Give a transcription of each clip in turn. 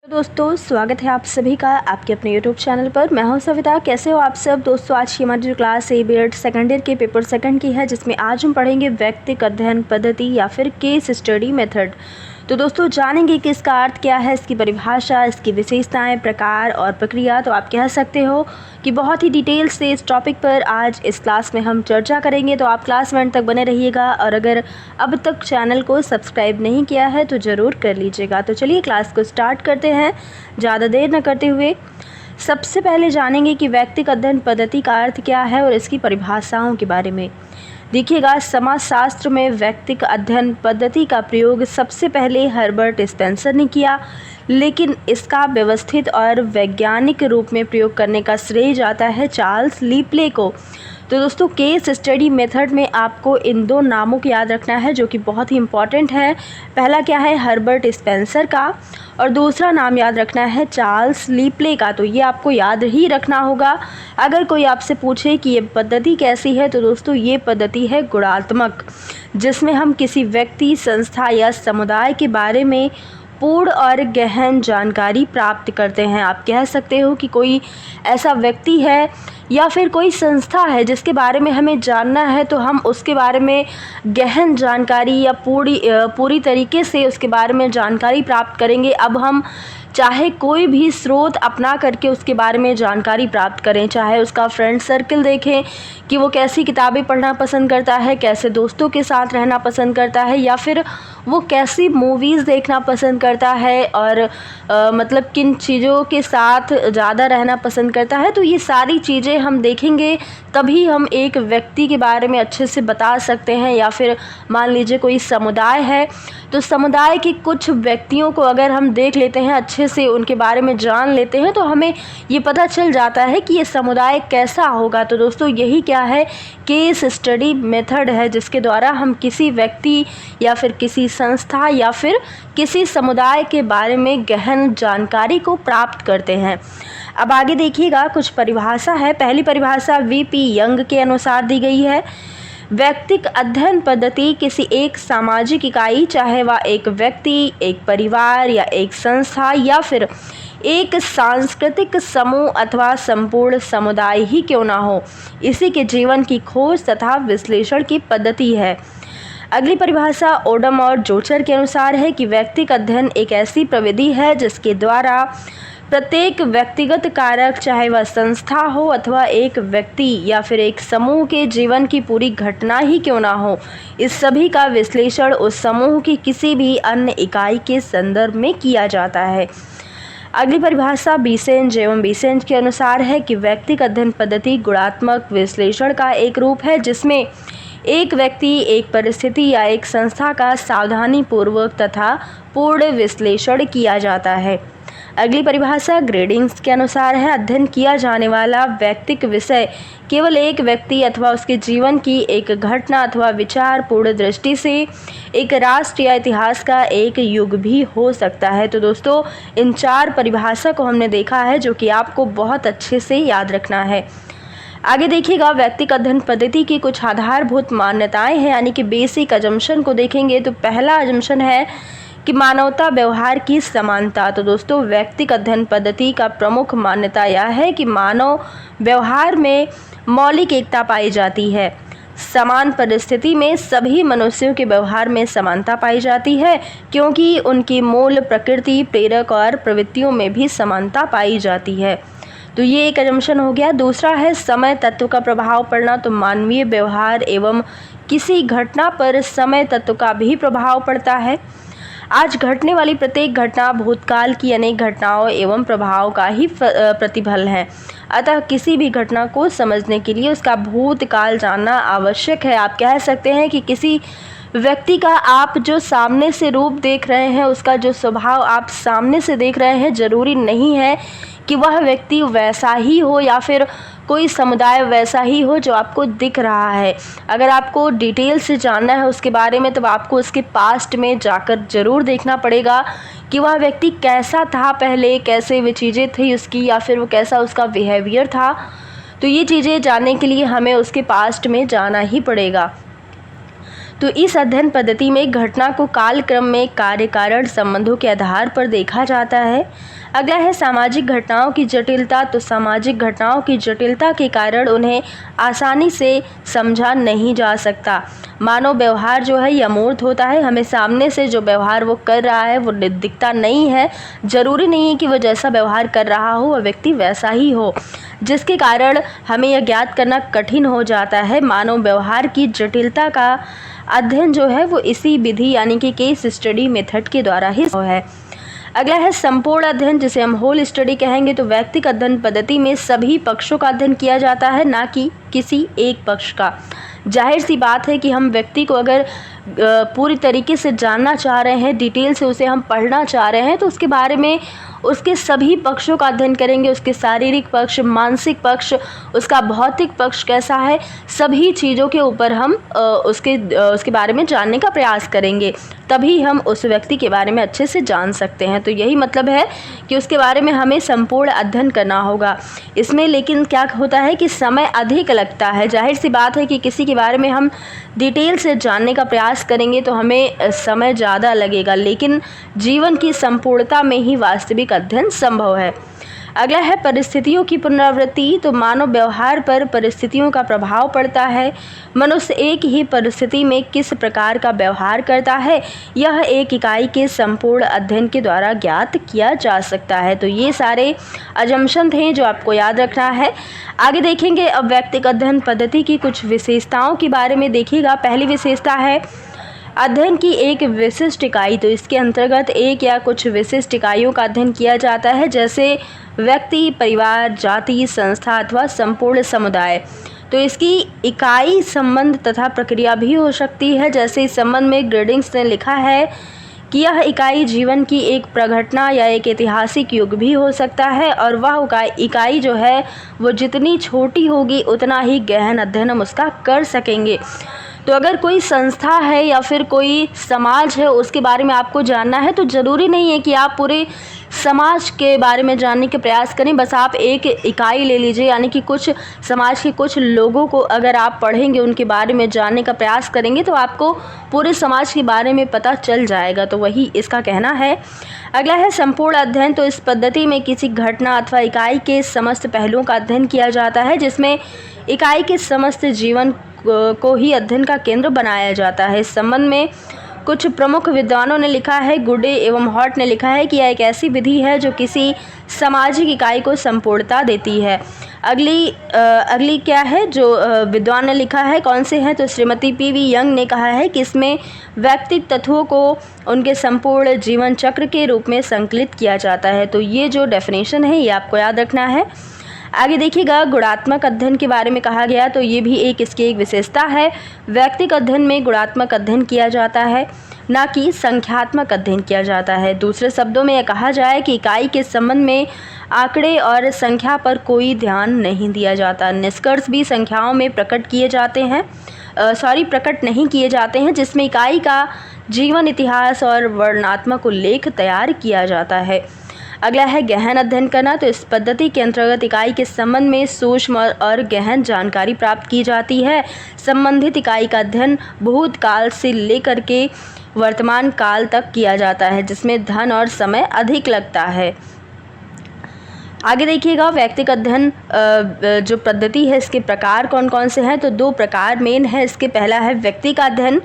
दोस्तों स्वागत है आप सभी का आपके अपने YouTube चैनल पर। मैं हूं सविता। कैसे हो आप सब दोस्तों। आज की हमारी जो क्लास है B.Ed सेकेंड ईयर के पेपर सेकंड की है, जिसमें आज हम पढ़ेंगे व्यक्तिक अध्ययन पद्धति या फिर केस स्टडी मेथड। तो दोस्तों जानेंगे कि इसका अर्थ क्या है, इसकी परिभाषा, इसकी विशेषताएं, प्रकार और प्रक्रिया। तो आप कह सकते हो कि बहुत ही डिटेल से इस टॉपिक पर आज इस क्लास में हम चर्चा करेंगे। तो आप क्लास में अंत तक बने रहिएगा और अगर अब तक चैनल को सब्सक्राइब नहीं किया है तो ज़रूर कर लीजिएगा। तो चलिए क्लास को स्टार्ट करते हैं ज़्यादा देर न करते हुए। सबसे पहले जानेंगे कि व्यक्तिक अध्ययन पद्धति का अर्थ क्या है और इसकी परिभाषाओं के बारे में। देखिएगा, समाजशास्त्र में व्यक्तिक अध्ययन पद्धति का प्रयोग सबसे पहले हर्बर्ट स्पेंसर ने किया, लेकिन इसका व्यवस्थित और वैज्ञानिक रूप में प्रयोग करने का श्रेय जाता है चार्ल्स लिपले को। तो दोस्तों केस स्टडी मेथड में आपको इन दो नामों को याद रखना है, जो कि बहुत ही इम्पॉर्टेंट है। पहला क्या है, हर्बर्ट स्पेंसर का, और दूसरा नाम याद रखना है चार्ल्स लिपले का। तो ये आपको याद ही रखना होगा। अगर कोई आपसे पूछे कि ये पद्धति कैसी है, तो दोस्तों ये पद्धति है गुणात्मक, जिसमें हम किसी व्यक्ति, संस्था या समुदाय के बारे में पूर्ण और गहन जानकारी प्राप्त करते हैं। आप कह सकते हो कि कोई ऐसा व्यक्ति है या फिर कोई संस्था है जिसके बारे में हमें जानना है, तो हम उसके बारे में गहन जानकारी या पूरी तरीके से उसके बारे में जानकारी प्राप्त करेंगे। अब हम चाहे कोई भी स्रोत अपना करके उसके बारे में जानकारी प्राप्त करें, चाहे उसका फ्रेंड सर्कल देखें कि वो कैसी किताबें पढ़ना पसंद करता है, कैसे दोस्तों के साथ रहना पसंद करता है, या फिर वो कैसी मूवीज़ देखना पसंद करता है और मतलब किन चीज़ों के साथ ज़्यादा रहना पसंद करता है। तो ये सारी चीज़ें हम देखेंगे तभी हम एक व्यक्ति के बारे में अच्छे से बता सकते हैं। या फिर मान लीजिए कोई समुदाय है, तो समुदाय के कुछ व्यक्तियों को अगर हम देख लेते हैं, अच्छे से उनके बारे में जान लेते हैं, तो हमें ये पता चल जाता है कि ये समुदाय कैसा होगा। तो दोस्तों यही क्या है, केस स्टडी मेथड है, जिसके द्वारा हम किसी व्यक्ति या फिर किसी संस्था या फिर किसी समुदाय के बारे में गहन जानकारी को प्राप्त करते हैं। अब आगे देखिएगा, कुछ परिभाषा है। पहली परिभाषा वीपी यंग के अनुसार दी गई है। व्यक्तिक अध्ययन पद्धति किसी एक सामाजिक इकाई, चाहे वह एक व्यक्ति, एक परिवार या एक संस्था या फिर एक सांस्कृतिक समूह अथवा संपूर्ण समुदाय ही क्यों ना हो, इसी के जीवन की खोज तथा विश्लेषण की पद्धति है। अगली परिभाषा ओडम और जोचर के अनुसार है कि व्यक्तिक अध्ययन एक ऐसी प्रविधि है जिसके द्वारा प्रत्येक व्यक्तिगत कारक, चाहे वह संस्था हो अथवा एक व्यक्ति या फिर एक समूह के जीवन की पूरी घटना ही क्यों ना हो, इस सभी का विश्लेषण उस समूह की किसी भी अन्य इकाई के संदर्भ में किया जाता है। अगली परिभाषा बीसेंज एवं बीसेंज के अनुसार है कि व्यक्तिक अध्ययन पद्धति गुणात्मक विश्लेषण का एक रूप है, जिसमें एक व्यक्ति, एक परिस्थिति या एक संस्था का सावधानीपूर्वक तथा पूर्ण विश्लेषण किया जाता है। अगली परिभाषा ग्रेडिंग्स के अनुसार है, अध्ययन किया जाने वाला व्यक्तिक विषय केवल एक व्यक्ति अथवा उसके जीवन की एक घटना अथवा विचार पूर्ण दृष्टि से एक राष्ट्र या इतिहास का एक युग भी हो सकता है। तो दोस्तों इन चार परिभाषा को हमने देखा है, जो कि आपको बहुत अच्छे से याद रखना है। आगे देखिएगा, व्यक्तिक अध्ययन पद्धति की कुछ आधारभूत मान्यताएं हैं, यानी कि बेसिक अजम्पशन को देखेंगे। तो पहला अजम्पशन है कि मानवता व्यवहार की समानता। तो दोस्तों व्यक्तिक अध्ययन पद्धति का प्रमुख मान्यता यह है कि मानव व्यवहार में मौलिक एकता पाई जाती है। समान परिस्थिति में सभी मनुष्यों के व्यवहार में समानता पाई जाती है, क्योंकि उनकी मूल प्रकृति, प्रेरक और प्रवृत्तियों में भी समानता पाई जाती है। तो ये एक अजम्पशन हो गया। दूसरा है समय तत्व का प्रभाव पड़ना। तो मानवीय व्यवहार एवं किसी घटना पर समय तत्व का भी प्रभाव पड़ता है। आज घटने वाली प्रत्येक घटना भूतकाल की अनेक घटनाओं एवं प्रभाव का ही प्रतिफल है। अतः किसी भी घटना को समझने के लिए उसका भूतकाल जानना आवश्यक है। आप कह सकते हैं कि किसी व्यक्ति का आप जो सामने से रूप देख रहे हैं, उसका जो स्वभाव आप सामने से देख रहे हैं, ज़रूरी नहीं है कि वह व्यक्ति वैसा ही हो या फिर कोई समुदाय वैसा ही हो जो आपको दिख रहा है। अगर आपको डिटेल से जानना है उसके बारे में, तो आपको उसके पास्ट में जाकर ज़रूर देखना पड़ेगा कि वह व्यक्ति कैसा था पहले, कैसे वे चीज़ें थी उसकी, या फिर वो कैसा उसका बिहेवियर था। तो ये चीज़ें जानने के लिए हमें उसके पास्ट में जाना ही पड़ेगा। तो इस अध्ययन पद्धति में घटना को कालक्रम में कार्य कारण संबंधों के आधार पर देखा जाता है। अगला है सामाजिक घटनाओं की जटिलता। तो सामाजिक घटनाओं की जटिलता के कारण उन्हें आसानी से समझा नहीं जा सकता। मानव व्यवहार जो है ये अमूर्त होता है, हमें सामने से जो व्यवहार वो कर रहा है वो दिखता नहीं है। ज़रूरी नहीं है कि वो जैसा व्यवहार कर रहा हो वह व्यक्ति वैसा ही हो, जिसके कारण हमें यह ज्ञात करना कठिन हो जाता है। मानव व्यवहार की जटिलता का अध्ययन जो है वो इसी विधि यानी कि केस स्टडी मेथड के द्वारा ही है। अगला है संपूर्ण अध्ययन, जिसे हम होल स्टडी कहेंगे। तो व्यक्तिगत अध्ययन पद्धति में सभी पक्षों का अध्ययन किया जाता है, ना कि किसी एक पक्ष का। जाहिर सी बात है कि हम व्यक्ति को अगर पूरी तरीके से जानना चाह रहे हैं, डिटेल से उसे हम पढ़ना चाह रहे हैं, तो उसके बारे में उसके सभी पक्षों का अध्ययन करेंगे। उसके शारीरिक पक्ष, मानसिक पक्ष, उसका भौतिक पक्ष कैसा है, सभी चीज़ों के ऊपर हम उसके बारे में जानने का प्रयास करेंगे, तभी हम उस व्यक्ति के बारे में अच्छे से जान सकते हैं। तो यही मतलब है कि उसके बारे में हमें संपूर्ण अध्ययन करना होगा। इसमें लेकिन क्या होता है कि समय अधिक लगता है। जाहिर सी बात है कि किसी के बारे में हम डिटेल से जानने का प्रयास करेंगे तो हमें समय ज़्यादा लगेगा, लेकिन जीवन की संपूर्णता में ही वास्तविक अध्ययन संभव है। अगला है परिस्थितियों की पुनरावृत्ति। तो मानव व्यवहार पर परिस्थितियों का प्रभाव पड़ता है। मनुष्य एक ही परिस्थिति में किस प्रकार का व्यवहार करता है, यह एक इकाई के संपूर्ण अध्ययन के द्वारा ज्ञात किया जा सकता है। तो ये सारे अजम्पशन थे जो आपको याद रखना है। आगे देखेंगे अब व्यक्तिगत अध्ययन पद्धति की कुछ विशेषताओं के बारे में। देखिएगा, पहली विशेषता है अध्ययन की एक विशिष्ट इकाई। तो इसके अंतर्गत एक या कुछ विशिष्ट इकाइयों का अध्ययन किया जाता है, जैसे व्यक्ति, परिवार, जाति, संस्था अथवा संपूर्ण समुदाय। तो इसकी इकाई, संबंध तथा प्रक्रिया भी हो सकती है। जैसे इस संबंध में ग्रेडिंग्स ने लिखा है कि यह इकाई जीवन की एक प्रघटना या एक ऐतिहासिक युग भी हो सकता है, और वह इकाई जो है वो जितनी छोटी होगी उतना ही गहन अध्ययन हम उसका कर सकेंगे। तो अगर कोई संस्था है या फिर कोई समाज है उसके बारे में आपको जानना है, तो ज़रूरी नहीं है कि आप पूरे समाज के बारे में जानने के प्रयास करें। बस आप एक इकाई ले लीजिए, यानी कि कुछ समाज के कुछ लोगों को अगर आप पढ़ेंगे, उनके बारे में जानने का प्रयास करेंगे, तो आपको पूरे समाज के बारे में पता चल जाएगा। तो वही इसका कहना है। अगला है संपूर्ण अध्ययन। तो इस पद्धति में किसी घटना अथवा इकाई के समस्त पहलुओं का अध्ययन किया जाता है, जिसमें इकाई के समस्त जीवन को ही अध्ययन का केंद्र बनाया जाता है। इस संबंध में कुछ प्रमुख विद्वानों ने लिखा है, गुडे एवं हॉट ने लिखा है कि यह एक ऐसी विधि है जो किसी सामाजिक इकाई को संपूर्णता देती है। अगली क्या है जो विद्वान ने लिखा है, कौन से हैं, तो श्रीमती पी.वी. यंग ने कहा है कि इसमें व्यक्तिगत तत्वों को उनके संपूर्ण जीवन चक्र के रूप में संकलित किया जाता है। तो ये जो डेफिनेशन है ये आपको याद रखना है। आगे देखिएगा, गुणात्मक अध्ययन के बारे में कहा गया, तो ये भी इसकी एक विशेषता है। व्यक्तिगत अध्ययन में गुणात्मक अध्ययन किया जाता है, ना कि संख्यात्मक अध्ययन किया जाता है। दूसरे शब्दों में यह कहा जाए कि इकाई के संबंध में आंकड़े और संख्या पर कोई ध्यान नहीं दिया जाता। निष्कर्ष भी संख्याओं में प्रकट नहीं किए जाते हैं, जिसमें इकाई का जीवन इतिहास और वर्णनात्मक उल्लेख तैयार किया जाता है। अगला है गहन अध्ययन करना। तो इस पद्धति के अंतर्गत इकाई के संबंध में सूक्ष्म और गहन जानकारी प्राप्त की जाती है। संबंधित इकाई का अध्ययन भूतकाल से लेकर के वर्तमान काल तक किया जाता है, जिसमें धन और समय अधिक लगता है। आगे देखिएगा, व्यक्तिगत अध्ययन जो पद्धति है इसके प्रकार कौन कौन से हैं, तो 2 प्रकार मेन है इसके। पहला है व्यक्तिगत अध्ययन,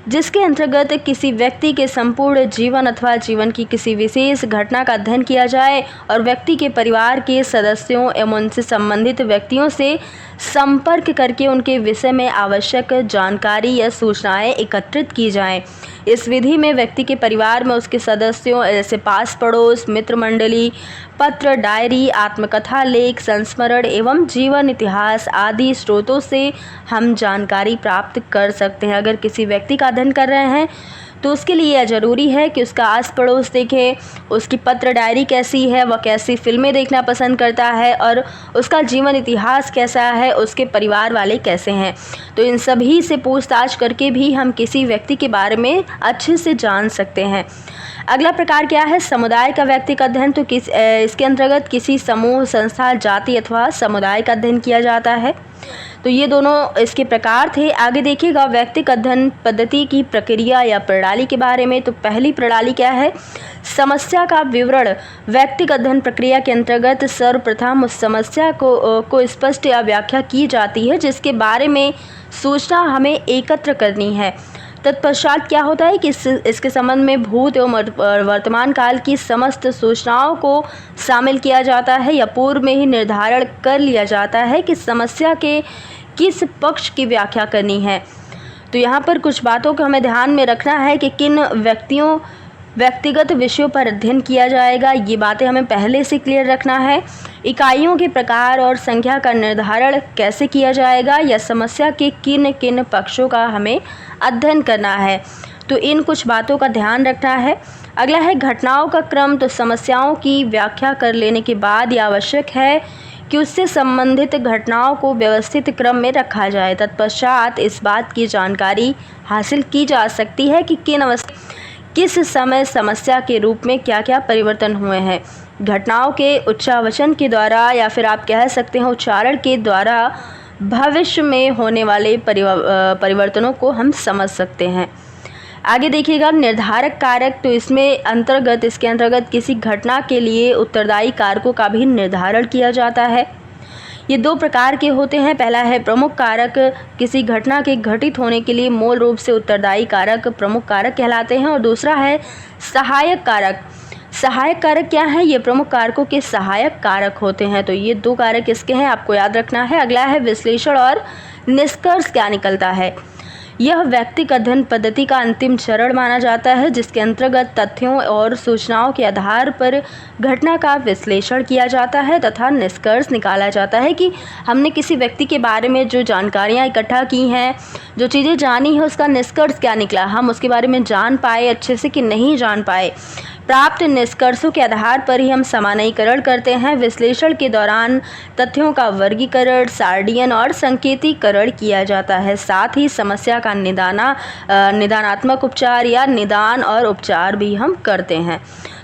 जिसके अंतर्गत किसी व्यक्ति के संपूर्ण जीवन अथवा जीवन की किसी विशेष घटना का अध्ययन किया जाए और व्यक्ति के परिवार के सदस्यों एवं उनसे संबंधित व्यक्तियों से संपर्क करके उनके विषय में आवश्यक जानकारी या सूचनाएं एकत्रित की जाएं। इस विधि में व्यक्ति के परिवार में उसके सदस्यों जैसे पास पड़ोस, मित्र मंडली, पत्र, डायरी, आत्मकथा, लेख, संस्मरण एवं जीवन इतिहास आदि स्रोतों से हम जानकारी प्राप्त कर सकते हैं। अगर किसी व्यक्ति का अध्ययन कर रहे हैं तो उसके लिए यह ज़रूरी है कि उसका आस पड़ोस देखें, उसकी पत्र डायरी कैसी है, वह कैसी फिल्में देखना पसंद करता है और उसका जीवन इतिहास कैसा है, उसके परिवार वाले कैसे हैं। तो इन सभी से पूछताछ करके भी हम किसी व्यक्ति के बारे में अच्छे से जान सकते हैं। अगला प्रकार क्या है, समुदाय का व्यक्तिगत अध्ययन। तो इसके अंतर्गत किसी समूह, संस्था, जाति अथवा समुदाय का अध्ययन किया जाता है। तो ये दोनों इसके प्रकार थे। आगे देखिएगा व्यक्तिक अध्ययन पद्धति की प्रक्रिया या प्रणाली के बारे में। तो पहली प्रणाली क्या है? समस्या का विवरण। व्यक्तिक अध्ययन प्रक्रिया के अंतर्गत सर्वप्रथम उस समस्या को स्पष्ट या व्याख्या की जाती है जिसके बारे में सूचना हमें एकत्र करनी है। तत्पश्चात क्या होता है कि इसके संबंध में भूत एवं वर्तमान काल की समस्त सूचनाओं को शामिल किया जाता है या पूर्व में ही निर्धारण कर लिया जाता है कि समस्या के किस पक्ष की व्याख्या करनी है। तो यहाँ पर कुछ बातों को हमें ध्यान में रखना है कि किन व्यक्तिगत विषयों पर अध्ययन किया जाएगा, ये बातें हमें पहले से क्लियर रखना है। इकाइयों के प्रकार और संख्या का निर्धारण कैसे किया जाएगा या समस्या के किन किन पक्षों का हमें अध्ययन करना है, तो इन कुछ बातों का ध्यान रखना है। अगला है घटनाओं का क्रम। तो समस्याओं की व्याख्या कर लेने के बाद यह आवश्यक है कि उससे संबंधित घटनाओं को व्यवस्थित क्रम में रखा जाए। तत्पश्चात इस बात की जानकारी हासिल की जा सकती है कि किस समय समस्या के रूप में क्या क्या परिवर्तन हुए हैं। घटनाओं के उच्चावचन के द्वारा या फिर आप कह सकते हैं उच्चारण के द्वारा भविष्य में होने वाले परिवर्तनों को हम समझ सकते हैं। आगे देखिएगा निर्धारक कारक। तो इसके अंतर्गत किसी घटना के लिए उत्तरदायी कारकों का भी निर्धारण किया जाता है। ये दो प्रकार के होते हैं। पहला है प्रमुख कारक। किसी घटना के घटित होने के लिए मूल रूप से उत्तरदायी कारक प्रमुख कारक कहलाते हैं। और दूसरा है सहायक कारक। सहायक कारक क्या है? ये प्रमुख कारकों के सहायक कारक होते हैं। तो ये दो कारक किसके हैं आपको याद रखना है। अगला है विश्लेषण और निष्कर्ष क्या निकलता है। यह व्यक्तिक अध्ययन पद्धति का अंतिम चरण माना जाता है जिसके अंतर्गत तथ्यों और सूचनाओं के आधार पर घटना का विश्लेषण किया जाता है तथा निष्कर्ष निकाला जाता है कि हमने किसी व्यक्ति के बारे में जो जानकारियां इकट्ठा की हैं, जो चीज़ें जानी है, उसका निष्कर्ष क्या निकला, हम उसके बारे में जान पाए अच्छे से कि नहीं जान पाए। प्राप्त निष्कर्षों के आधार पर ही हम सामान्यीकरण करते हैं। विश्लेषण के दौरान तथ्यों का वर्गीकरण, सारणीकरण और संकेतीकरण किया जाता है। साथ ही समस्या का निदानात्मक उपचार या निदान और उपचार भी हम करते हैं।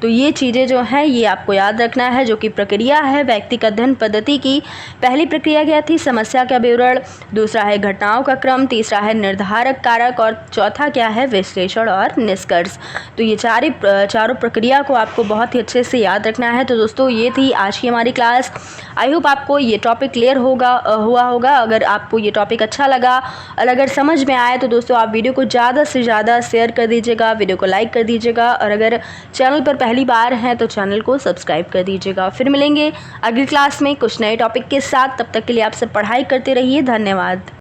तो ये चीज़ें जो हैं ये आपको याद रखना है, जो कि प्रक्रिया है व्यक्तिक अध्ययन पद्धति की। पहली प्रक्रिया क्या थी? समस्या का विवरण। दूसरा है घटनाओं का क्रम। तीसरा है निर्धारक कारक और चौथा क्या है? विश्लेषण और निष्कर्ष। तो ये चारों प्रक्रिया को आपको बहुत ही अच्छे से याद रखना है। तो दोस्तों ये थी आज की हमारी क्लास। आई होप आपको ये टॉपिक क्लियर हुआ होगा। अगर आपको ये टॉपिक अच्छा लगा और अगर समझ में आए तो दोस्तों आप वीडियो को ज़्यादा से ज़्यादा शेयर कर दीजिएगा, वीडियो को लाइक कर दीजिएगा और अगर चैनल पर पहली बार हैं तो चैनल को सब्सक्राइब कर दीजिएगा। फिर मिलेंगे अगली क्लास में कुछ नए टॉपिक के साथ। तब तक के लिए आप सब पढ़ाई करते रहिए। धन्यवाद।